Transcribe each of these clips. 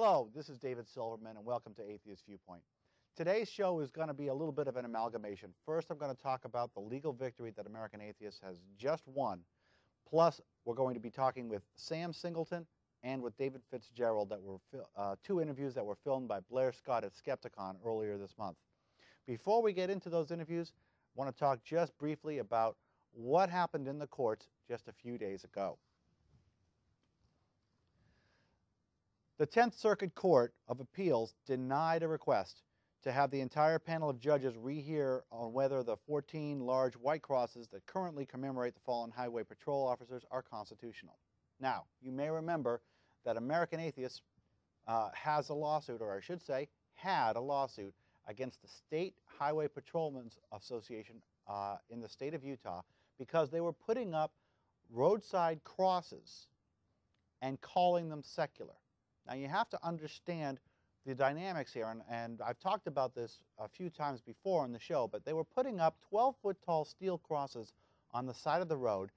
Hello, this is David Silverman, and welcome to Atheist Viewpoint. Today's show is going to be a little bit of an amalgamation. First, I'm going to talk about the legal victory that American Atheists has just won. Plus, we're going to be talking with Sam Singleton and with David Fitzgerald, that were two interviews that were filmed by Blair Scott at Skepticon earlier this month. Before we get into those interviews, I want to talk just briefly about what happened in the courts just a few days ago. The 10th Circuit Court of Appeals denied a request to have the entire panel of judges rehear on whether the 14 large white crosses that currently commemorate the fallen highway patrol officers are constitutional. Now, you may remember that American Atheists has a lawsuit, or I should say, had a lawsuit against the State Highway Patrolmen's Association in the state of Utah because they were putting up roadside crosses and calling them secular. Now, you have to understand the dynamics here, and I've talked about this a few times before on the show, but they were putting up 12-foot tall steel crosses on the side of the road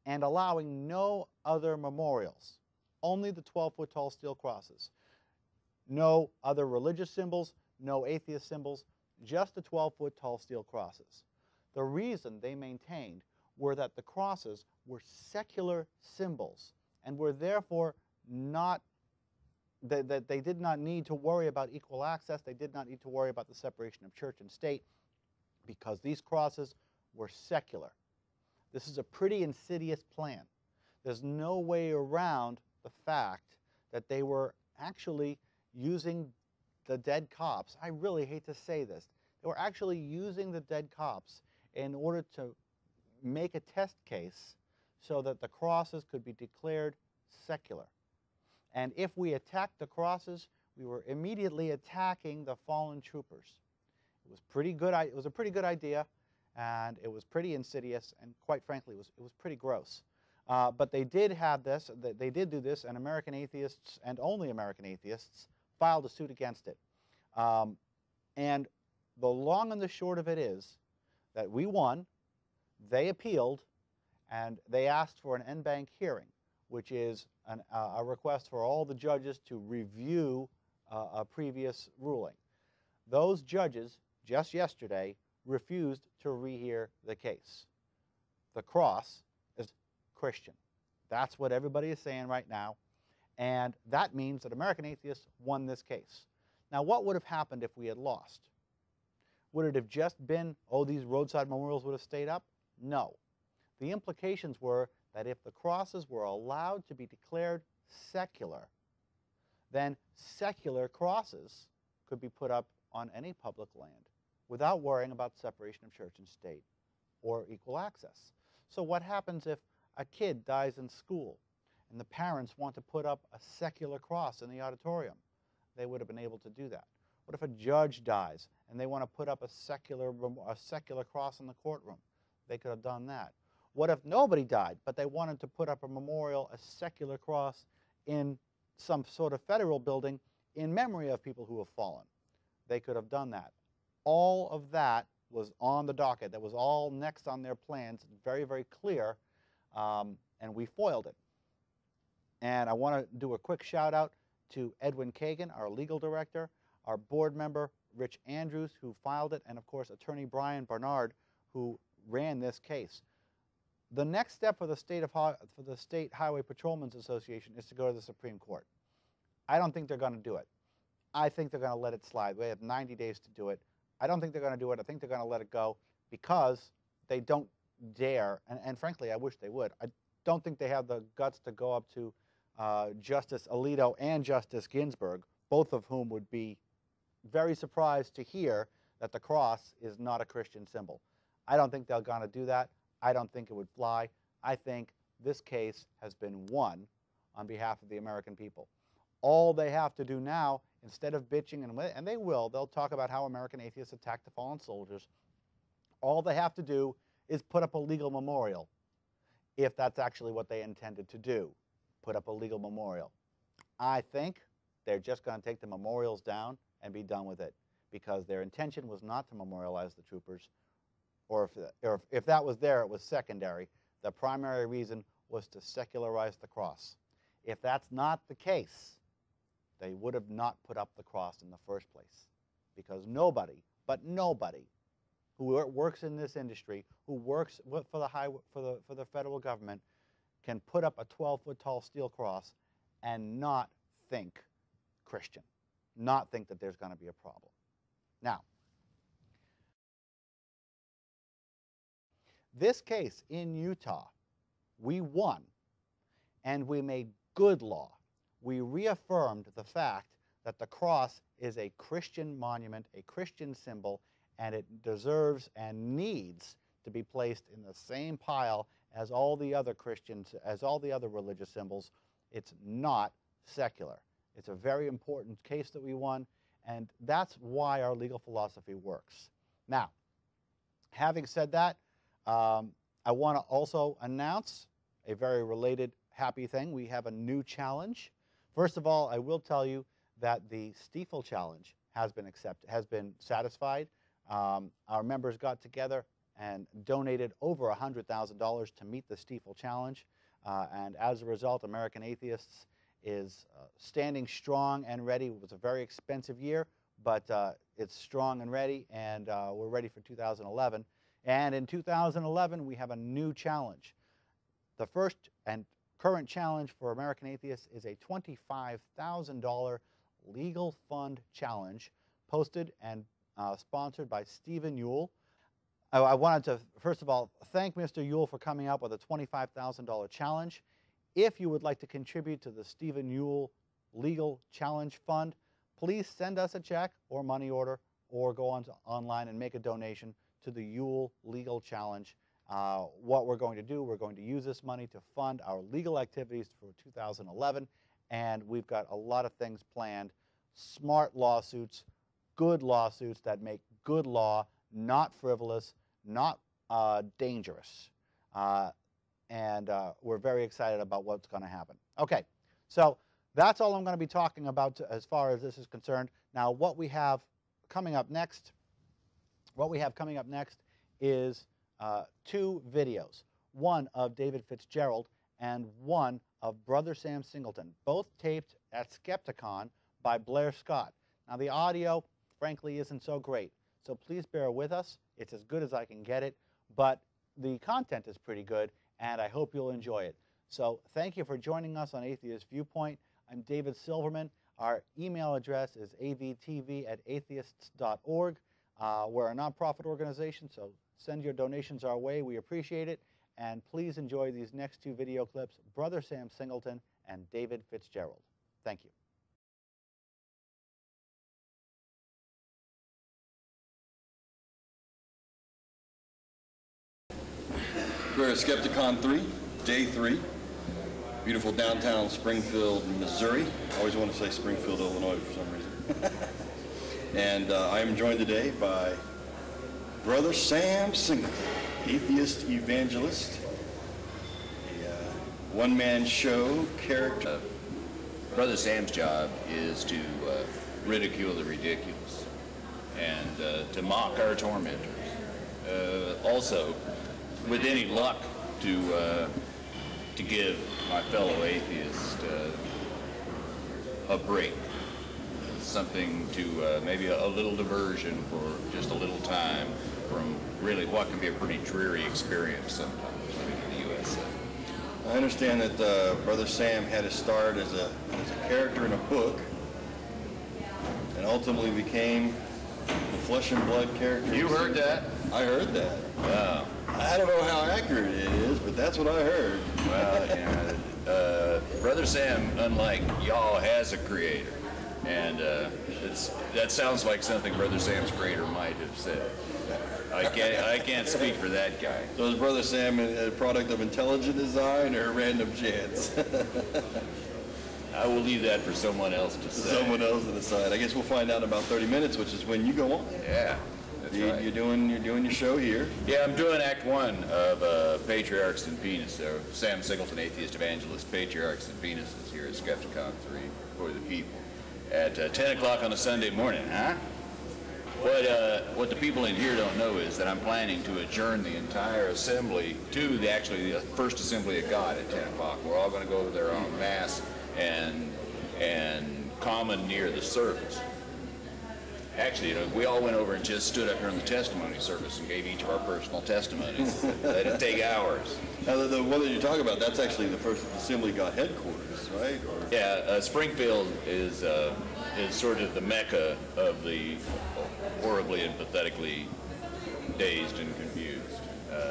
and allowing no other memorials, only the 12-foot tall steel crosses. No other religious symbols, no atheist symbols, just the 12-foot tall steel crosses. The reason they maintained were that the crosses were secular symbols and were therefore not that they did not need to worry about equal access. They did not need to worry about the separation of church and state because these crosses were secular. This is a pretty insidious plan. There's no way around the fact that they were actually using the dead cops. I really hate to say this. They were actually using the dead cops in order to make a test case so that the crosses could be declared secular. And if we attacked the crosses, we were immediately attacking the fallen troopers. It was pretty good. It was a pretty good idea, and it was pretty insidious, and quite frankly, it was pretty gross. But they did have this. They did do this, and American Atheists, and only American Atheists, filed a suit against it. And the long and the short of it is that we won. They appealed, and they asked for an en banc hearing, which is a request for all the judges to review a previous ruling. Those judges, just yesterday, refused to rehear the case. The cross is Christian. That's what everybody is saying right now, and that means that American Atheists won this case. Now, what would have happened if we had lost? Would it have just been, oh, these roadside memorials would have stayed up? No. The implications were that if the crosses were allowed to be declared secular, then secular crosses could be put up on any public land without worrying about separation of church and state or equal access. So what happens if a kid dies in school and the parents want to put up a secular cross in the auditorium? They would have been able to do that. What if a judge dies and they want to put up a secular cross in the courtroom? They could have done that. What if nobody died, but they wanted to put up a memorial, a secular cross, in some sort of federal building in memory of people who have fallen? They could have done that. All of that was on the docket. That was all next on their plans, very, very clear, and we foiled it. And I want to do a quick shout out to Edwin Kagan, our legal director, our board member, Rich Andrews, who filed it, and of course, attorney Brian Barnard, who ran this case. The next step for the State Highway Patrolmen's Association is to go to the Supreme Court. I don't think they're going to do it. I think they're going to let it slide. They have 90 days to do it. I don't think they're going to do it. I think they're going to let it go because they don't dare, and frankly, I wish they would. I don't think they have the guts to go up to Justice Alito and Justice Ginsburg, both of whom would be very surprised to hear that the cross is not a Christian symbol. I don't think they're going to do that. I don't think it would fly. I think this case has been won on behalf of the American people. All they have to do now, instead of bitching, and they will, they'll talk about how American Atheists attacked the fallen soldiers. All they have to do is put up a legal memorial, if that's actually what they intended to do, put up a legal memorial. I think they're just going to take the memorials down and be done with it, because their intention was not to memorialize the troopers, or if that was there, it was secondary. The primary reason was to secularize the cross. If that's not the case, they would have not put up the cross in the first place. Because nobody, but nobody, who works in this industry, who works for the federal government, can put up a 12-foot tall steel cross and not think Christian, not think that there's going to be a problem. Now, this case in Utah, we won, and we made good law. We reaffirmed the fact that the cross is a Christian monument, a Christian symbol, and it deserves and needs to be placed in the same pile as all the other Christians, as all the other religious symbols. It's not secular. It's a very important case that we won, and that's why our legal philosophy works. Now, having said that, I want to also announce a very related happy thing. We have a new challenge. First of all, I will tell you that the Stiefel challenge has been satisfied. Our members got together and donated over $100,000 to meet the Stiefel challenge, and as a result, American Atheists is standing strong and ready. It was a very expensive year, but it's strong and ready, and we're ready for 2011. And in 2011, we have a new challenge. The first and current challenge for American Atheists is a $25,000 legal fund challenge posted and sponsored by Stephen Yule. I wanted to, first of all, thank Mr. Yule for coming up with a $25,000 challenge. If you would like to contribute to the Stephen Yule Legal Challenge Fund, please send us a check or money order or go online and make a donation to the Yule Legal Challenge. What we're going to do, we're going to use this money to fund our legal activities for 2011, and we've got a lot of things planned. Smart lawsuits, good lawsuits that make good law, not frivolous, not dangerous. And we're very excited about what's going to happen. Okay, so that's all I'm going to be talking about as far as this is concerned. Now, what we have coming up next is two videos, one of David Fitzgerald and one of Brother Sam Singleton, both taped at Skepticon by Blair Scott. Now, the audio, frankly, isn't so great, so please bear with us. It's as good as I can get it, but the content is pretty good, and I hope you'll enjoy it. So thank you for joining us on Atheist Viewpoint. I'm David Silverman. Our email address is avtv@atheists.org. We're a nonprofit organization, so send your donations our way. We appreciate it. And please enjoy these next two video clips, Brother Sam Singleton and David Fitzgerald. Thank you. We're at Skepticon 3, day 3. Beautiful downtown Springfield, Missouri. I always want to say Springfield, Illinois for some reason. And I am joined today by Brother Sam Singleton, atheist evangelist, a one-man show character. Brother Sam's job is to ridicule the ridiculous and to mock our tormentors. Also, with any luck, to give my fellow atheists a break, something to maybe a little diversion for just a little time from really what can be a pretty dreary experience sometimes living in the USA. I understand that Brother Sam had his start as a character in a book and ultimately became the flesh and blood character. You heard that? I heard that. Wow. I don't know how accurate it is, but that's what I heard. Well, Brother Sam, unlike y'all, has a creator. And that sounds like something Brother Sam's creator might have said. I can't speak for that guy. So is Brother Sam a product of intelligent design or random chance? I will leave that for someone else to say. Someone else to decide. I guess we'll find out in about 30 minutes, which is when you go on. Yeah, that's right. You're doing your show here. Yeah, I'm doing Act 1 of Patriarchs and Penis. Sam Singleton, Atheist Evangelist, Patriarchs and Penises here at Skepticon 3 for the people at 10 o'clock on a Sunday morning, huh? What the people in here don't know is that I'm planning to adjourn the entire assembly to the first assembly of God at 10 o'clock. We're all going to go to their own mass and commandeer the service. Actually, we all went over and just stood up here in the testimony service and gave each of our personal testimonies. That'd take hours. Now, the one that you're talking about, that's actually the first Assembly God headquarters, right? Or... Yeah, Springfield is sort of the mecca of the horribly and pathetically dazed and confused.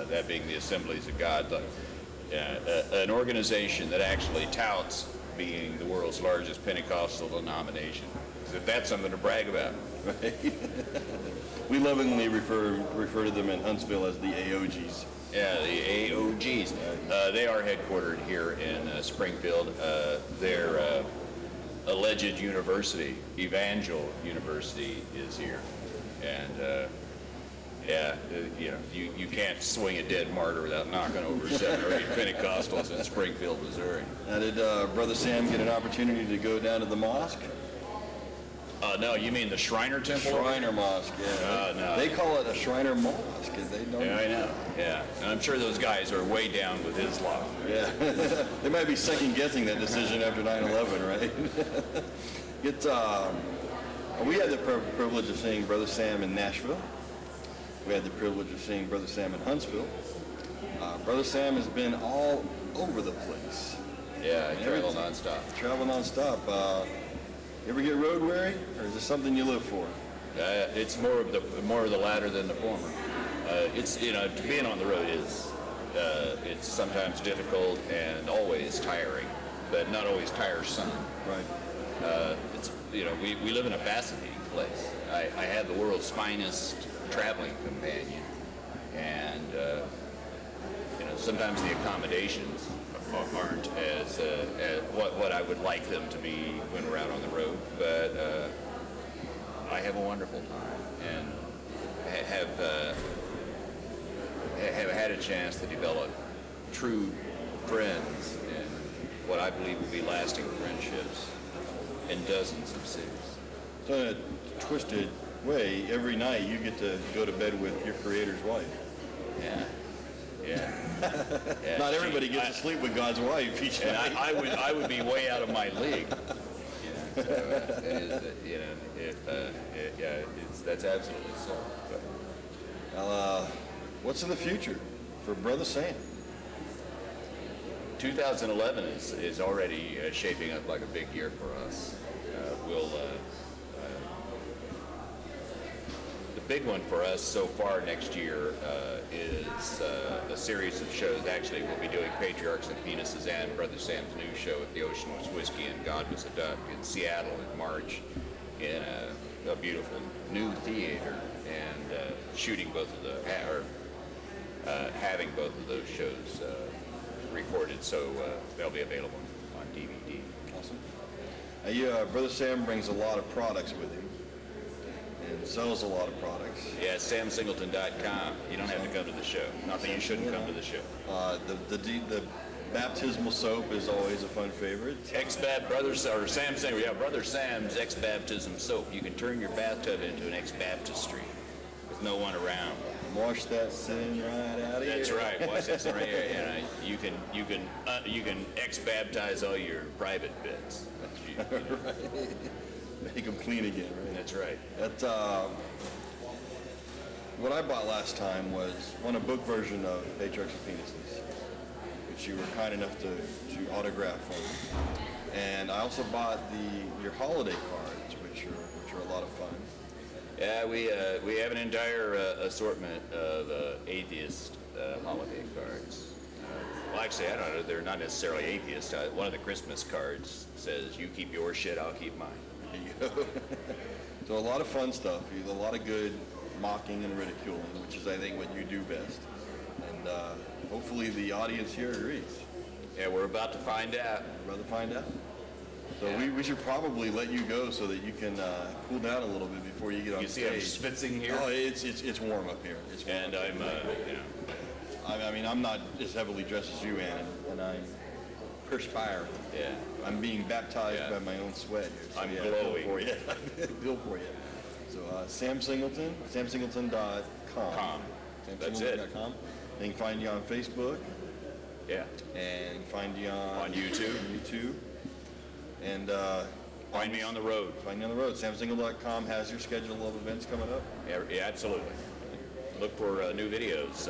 That being the Assemblies of God, an organization that actually touts being the world's largest Pentecostal denomination. So that's something to brag about. Right. We lovingly refer to them in Huntsville as the AOGs. Yeah, the AOGs. They are headquartered here in Springfield. Their alleged university, Evangel University, is here. And you can't swing a dead martyr without knocking over 7 or 8 Pentecostals in Springfield, Missouri. Now, did Brother Sam get an opportunity to go down to the mosque? No, you mean the Shriner Temple? Shriner Mosque, yeah. No. They call it a Shriner Mosque. They don't. Yeah, I know. Yeah, and I'm sure those guys are way down with Islam. Yeah, they might be second guessing that decision after 9/11, right? We had the privilege of seeing Brother Sam in Nashville. We had the privilege of seeing Brother Sam in Huntsville. Brother Sam has been all over the place. Yeah, I travel nonstop. You ever get road weary, or is this something you live for? It's more of the latter than the former. It's being on the road is it's sometimes difficult and always tiring, but not always tiresome. Right. It's we live in a fascinating place. I have the world's finest traveling companion, and sometimes the accommodations aren't as what I would like them to be when we're out on the road, but I have a wonderful time and have had a chance to develop true friends and what I believe will be lasting friendships in dozens of cities. So in a twisted way, every night you get to go to bed with your Creator's wife. Yeah. Not everybody gets to sleep with God's wife each night. I would be way out of my league. That's absolutely so. Well, what's in the future for Brother Sam? 2011 is already shaping up like a big year for us. The big one for us so far next year is a series of shows. Actually, we'll be doing Patriarchs and Penises and Brother Sam's new show at the Ocean Was Whiskey and God Was a Duck in Seattle in March in a beautiful new theater, and shooting both of having both of those shows recorded, so they'll be available on DVD. Awesome. Brother Sam brings a lot of products with him and sells a lot of products. Yeah, samsingleton.com. You don't have to come to the show. Not that you shouldn't come to the show. The baptismal soap is always a fun favorite. Brother Sam's ex-baptism soap. You can turn your bathtub into an ex-baptistry with no one around. Wash that sin right out of here. That's right. Wash that sin right here. You can ex-baptize all your private bits. Right. Make them clean again, right? That's right. What I bought last time was a book version of Patriarchs and Penises, which you were kind enough to autograph for me. And I also bought your holiday cards, which are a lot of fun. Yeah, we have an entire assortment of Atheist holiday cards. Well, actually, I don't know. They're not necessarily atheist. One of the Christmas cards says, "You keep your shit, I'll keep mine." There you go. So a lot of fun stuff. A lot of good mocking and ridiculing, which is, I think, what you do best. And hopefully the audience here agrees. Yeah, we're about to find out. So we should probably let you go so that you can cool down a little bit before you get on stage. You see I'm schwitzing here? Oh, it's warm up here. And I'm, I mean, I'm not as heavily dressed as you, Ann, and I'm perspiring. Yeah. I'm being baptized by my own sweat here. So I'm glowing. Feel for you. So Sam Singleton, samsingleton.com. That's it. Samsingleton.com. They can find you on Facebook. Yeah. And find you on YouTube. And Find me on the road. Find me on the road. SamSingle.com has your schedule of events coming up. Yeah, absolutely. Look for new videos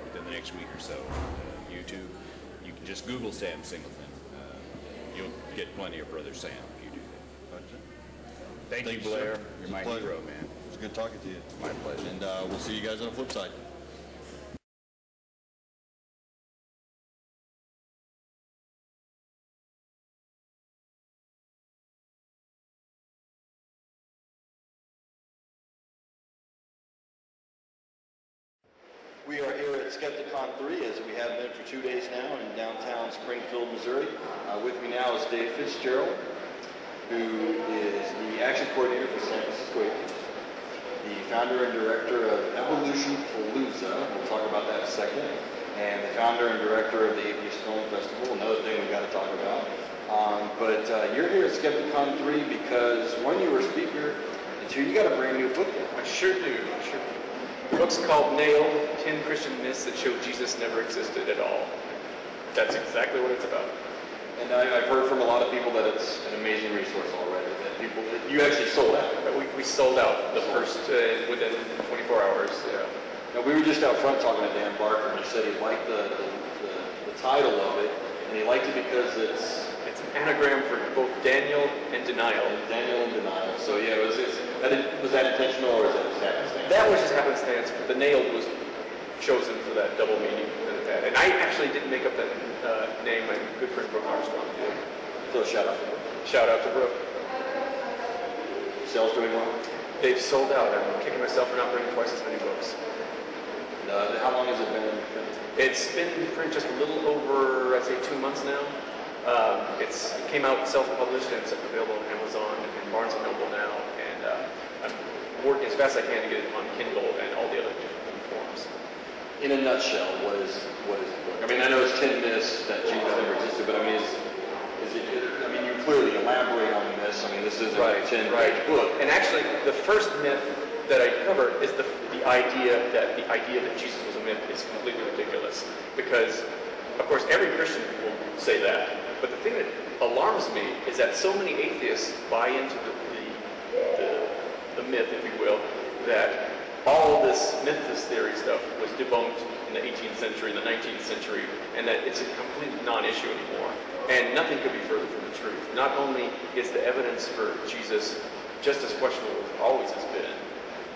within the next week or so. YouTube. You can just Google Sam Singleton. You'll get plenty of Brother Sam if you do that. Thank you, Blair. You're my hero, man. It was good talking to you. My pleasure. And we'll see you guys on the flip side. We are here at Skepticon 3, as we have been for 2 days now in downtown Springfield, Missouri. With me now is Dave Fitzgerald, who is the action coordinator for San Francisco Atheists, the founder and director of Evolution Palooza, we'll talk about that in a second, and the founder and director of the Atheist Film Festival, another thing we've got to talk about. But you're here at Skepticon 3 because, one, you were a speaker, and two, you got a brand new book out. I sure do. The book's called Nailed, 10 Christian Myths That Show Jesus Never Existed at All. That's exactly what it's about. And I've heard from a lot of people that it's an amazing resource already, that you actually sold out. We sold out the first, within 24 hours, yeah. Now, we were just out front talking to Dan Barker, and he said he liked the title of it, and he liked it because it's an anagram for both Daniel and denial. Daniel and denial. So yeah, was that intentional or was that just happenstance? That was just happenstance. The nailed was chosen for that double meaning that it had. And I actually didn't make up that name. My good friend Brooke Armstrong did. So shout out to Brooke. Shout out to Brooke. Sales doing well? They've sold out. I'm kicking myself for not bringing twice as many books. How long has it been in print? It's been in print just a little over, I'd say, 2 months now. It came out self-published and it's available on Amazon and Barnes & Noble now. And I'm working as fast as I can to get it on Kindle and all the other different forms. In a nutshell, what is the book? I mean, I know it's 10 myths that Jesus never existed, but I mean, I mean, you clearly elaborate on this. I mean, this is a 10-page book. And actually, the first myth that I cover is the idea that Jesus was a myth is completely ridiculous. Because, of course, every Christian will say that. But the thing that alarms me is that so many atheists buy into the myth, if you will, that all of this mythos theory stuff was debunked in the 18th century, in the 19th century, and that it's a complete non-issue anymore. And nothing could be further from the truth. Not only is the evidence for Jesus just as questionable as it always has been,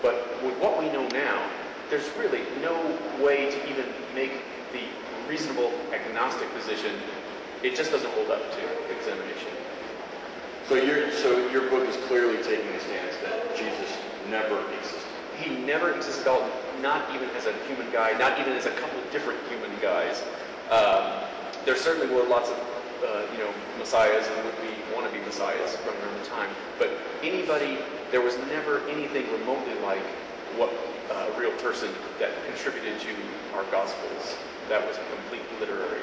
but with what we know now, there's really no way to even make the reasonable agnostic position. It just doesn't hold up to examination. So your book is clearly taking the stance that Jesus never existed. He never existed at all, not even as a human guy, not even as a couple of different human guys. There certainly were lots of messiahs and would-be wannabe messiahs running around the time, but there was never anything remotely like what a real person that contributed to our Gospels. That was a complete literary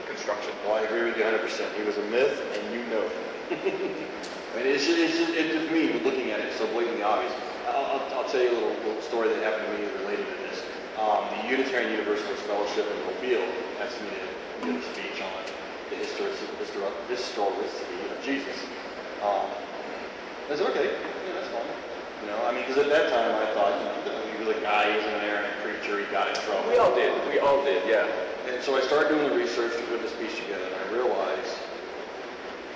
construction. Well, I agree with you 100%. He was a myth, and you know it. I mean, it's just me looking at it so blatantly obvious. I'll tell you a little story that happened to me related to this. The Unitarian Universalist Fellowship in Mobile asked me to give a speech on the historicity of Jesus. I said, okay, yeah, that's fine. I mean, because at that time I thought, he was a guy, he was an errant preacher, he got in trouble. We all did, yeah. And so I started doing the research to put the speech together, and I realized,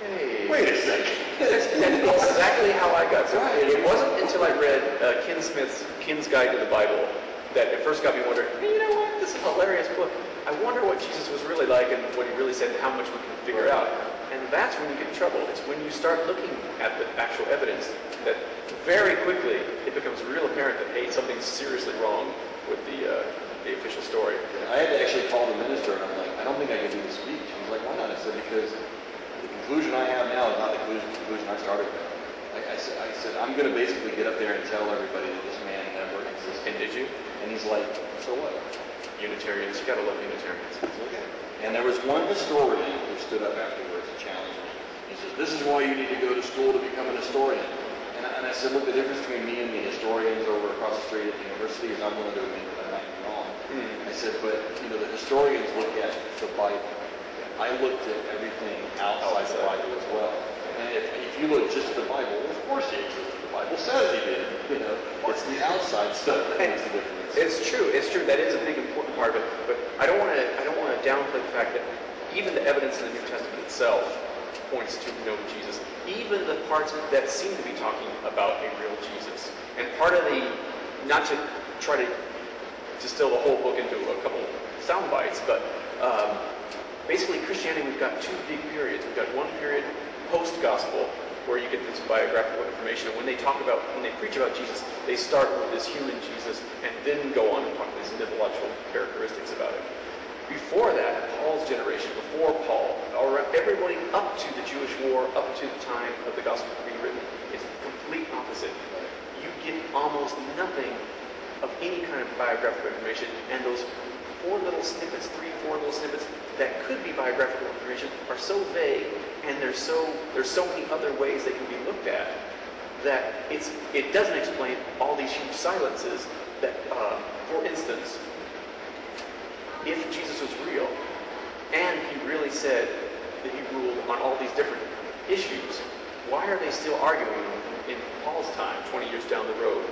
hey, wait a second. That's exactly how I got started. It wasn't until I read Ken Smith's Ken's Guide to the Bible that it first got me wondering, hey, you know what, this is a hilarious book. I wonder what Jesus was really like and what he really said and how much we can figure out. And that's when you get in trouble. It's when you start looking at the actual evidence that very quickly it becomes real apparent that, hey, something's seriously wrong with the official story. I had to actually call the minister, and I'm like, I don't think I can do the speech. He was like, why not? I said, because the conclusion I have now is not the conclusion I started with. I said, I'm going to basically get up there and tell everybody that this man never existed. And did you? And he's like, so what? Unitarians, you got to love Unitarians. Okay. And there was one historian who stood up afterwards and challenged me. He says, this is why you need to go to school to become an historian. And I said, look, the difference between me and the historians over across the street at the university is I'm willing to admit that I might be wrong. I said, but the historians look at the Bible. I looked at everything outside the Bible as well. And if you look just at the Bible, well, of course he existed. The Bible says he did. You know, it's the outside stuff that makes the difference. It's true. It's true. That is a big important part of it. But I don't want to downplay the fact that even the evidence in the New Testament itself points to no Jesus. Even the parts that seem to be talking about a real Jesus. And part of the, not to try to distill the whole book into a couple sound bites, but basically Christianity, we've got two big periods. We've got one period post-gospel, where you get this biographical information, and when they preach about Jesus, they start with this human Jesus, and then go on and talk these mythological characteristics about him. Before that, Paul's generation, before Paul, or everybody up to the Jewish War, up to the time of the gospel being written, it's the complete opposite. You get almost nothing of any kind of biographical information, and those four little snippets, 3-4 little snippets that could be biographical information are so vague, and there's so many other ways they can be looked at that it doesn't explain all these huge silences that, for instance, if Jesus was real and he really said that he ruled on all these different issues, why are they still arguing in Paul's time, 20 years down the road?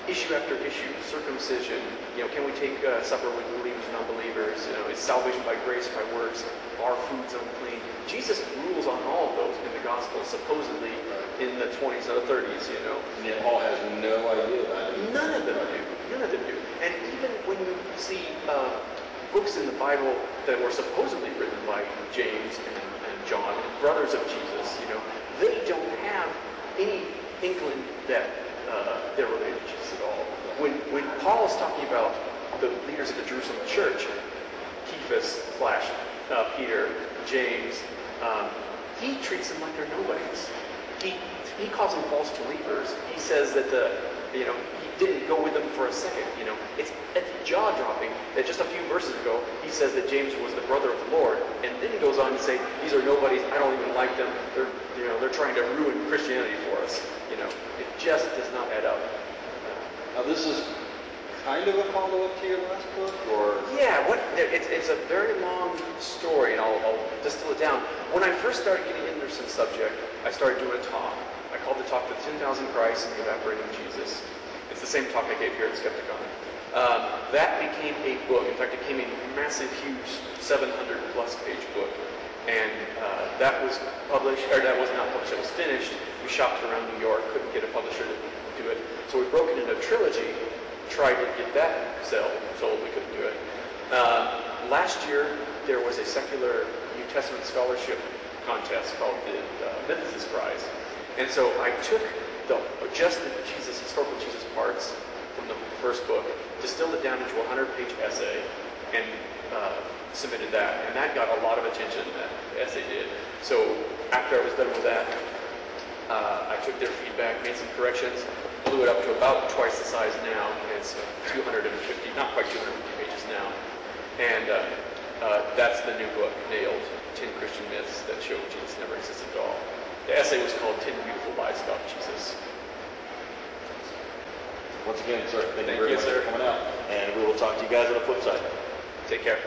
Issue after issue, circumcision, can we take supper with believers and unbelievers? Is salvation by grace, by works? Are foods unclean? Jesus rules on all of those in the gospel, supposedly in the 20s or the 30s, And yet Paul has no idea about it. None of them do. None of them do. And even when you see books in the Bible that were supposedly written by James and John, brothers of Jesus, they don't have any inkling that they're related to Jesus at all. When Paul is talking about the leaders of the Jerusalem church, Cephas / Peter, James, he treats them like they're nobodies. He calls them false believers. He says that he didn't go with them for a second. It's jaw-dropping that just a few verses ago he says that James was the brother of the Lord, and then he goes on to say these are nobodies. I don't even like them. They're trying to ruin Christianity for us. It just does not add up. Now this is kind of a follow-up to your last book, or? Yeah, it's a very long story, and I'll distill it down. When I first started getting into this subject, I started doing a talk. I called the talk "The 10,000 Christs and the Evaporating Jesus." It's the same talk I gave here at Skepticon. That became a book. In fact, it became a massive, huge 700-plus page book. And that was published, or that was not published, it was finished. We shopped around New York, couldn't get a publisher to do it. So we broke it into a trilogy, tried to get that sold, we couldn't do it. Last year, there was a secular New Testament scholarship contest called the Mythicist Prize. And so I took just the historical Jesus parts from the first book, distilled it down into a 100-page essay, and submitted that. And that got a lot of attention, that essay did. So after I was done with that, I took their feedback, made some corrections, blew it up to about twice the size now. It's 250, not quite 250 pages now. And that's the new book, Nailed, 10 Christian Myths That Show Jesus Never Existed at All. The essay was called 10 Beautiful Lies About Jesus. Once again, sir, thank you very much for coming out. And we will talk to you guys on the flip side. Take care.